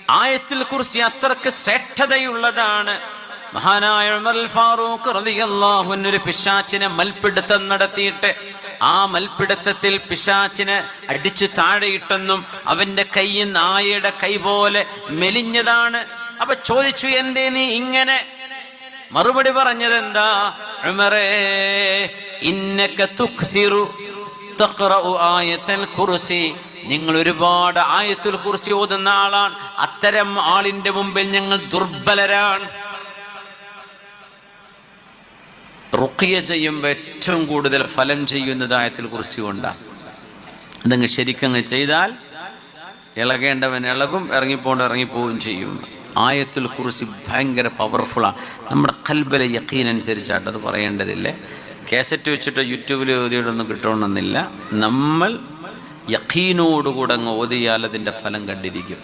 ആയത്തുൽ കുർസി അത്രക്ക് ശ്രേഷ്ഠതയുള്ളതാണ്. മഹാനായ ഉമർ ഫാറൂഖ് റളിയല്ലാഹു അൻഹു ഒരു പിശാചിനെ മൽപിടുത്തം നടത്തിയിട്ട് ആ മൽപിടുത്തത്തിൽ പിശാചിനെ അടിച്ചു താഴെയിട്ടെന്നും അവന്റെ കൈ നായയുടെ കൈ പോലെ മെലിഞ്ഞതാണ്. അപ്പൊ ചോദിച്ചു, എന്തേ നീ ഇങ്ങനെ? മറുപടി പറഞ്ഞത് എന്താ? ഉമറേ, ഇന്നക തുക്സിറു തഖറഉ ആയത്തുൽ കുർസി, നിങ്ങൾ ഒരുപാട് ആയത്തുൽ കുർസി ഓതുന്ന ആളാണ്. അത്തരം ആളിന്റെ മുമ്പിൽ ഞങ്ങൾ ദുർബലരാണ്. റുഖിയ ചെയ്യുമ്പോൾ ഏറ്റവും കൂടുതൽ ഫലം ചെയ്യുന്നത് ആയത്തുൽ കുർസി കൊണ്ടാണ്. അതങ്ങ് ശരിക്കങ്ങ് ചെയ്താൽ ഇളകേണ്ടവൻ ഇളകും, ഇറങ്ങിപ്പോണ്ട് ഇറങ്ങിപ്പോവുകയും ചെയ്യും. ആയത്തുൽ കുർസി ഭയങ്കര പവർഫുള്ളാണ്. നമ്മുടെ ഖൽബിലെ യഖീൻ അനുസരിച്ചായിട്ട് അത് പറയേണ്ടതില്ലേ. കാസറ്റ് വെച്ചിട്ട് യൂട്യൂബിൽ ഓതിയിട്ടൊന്നും കിട്ടണമെന്നില്ല. നമ്മൾ യഖീനോടുകൂടെ അങ്ങ് ഓതിയാൽ അതിൻ്റെ ഫലം കണ്ടിരിക്കും.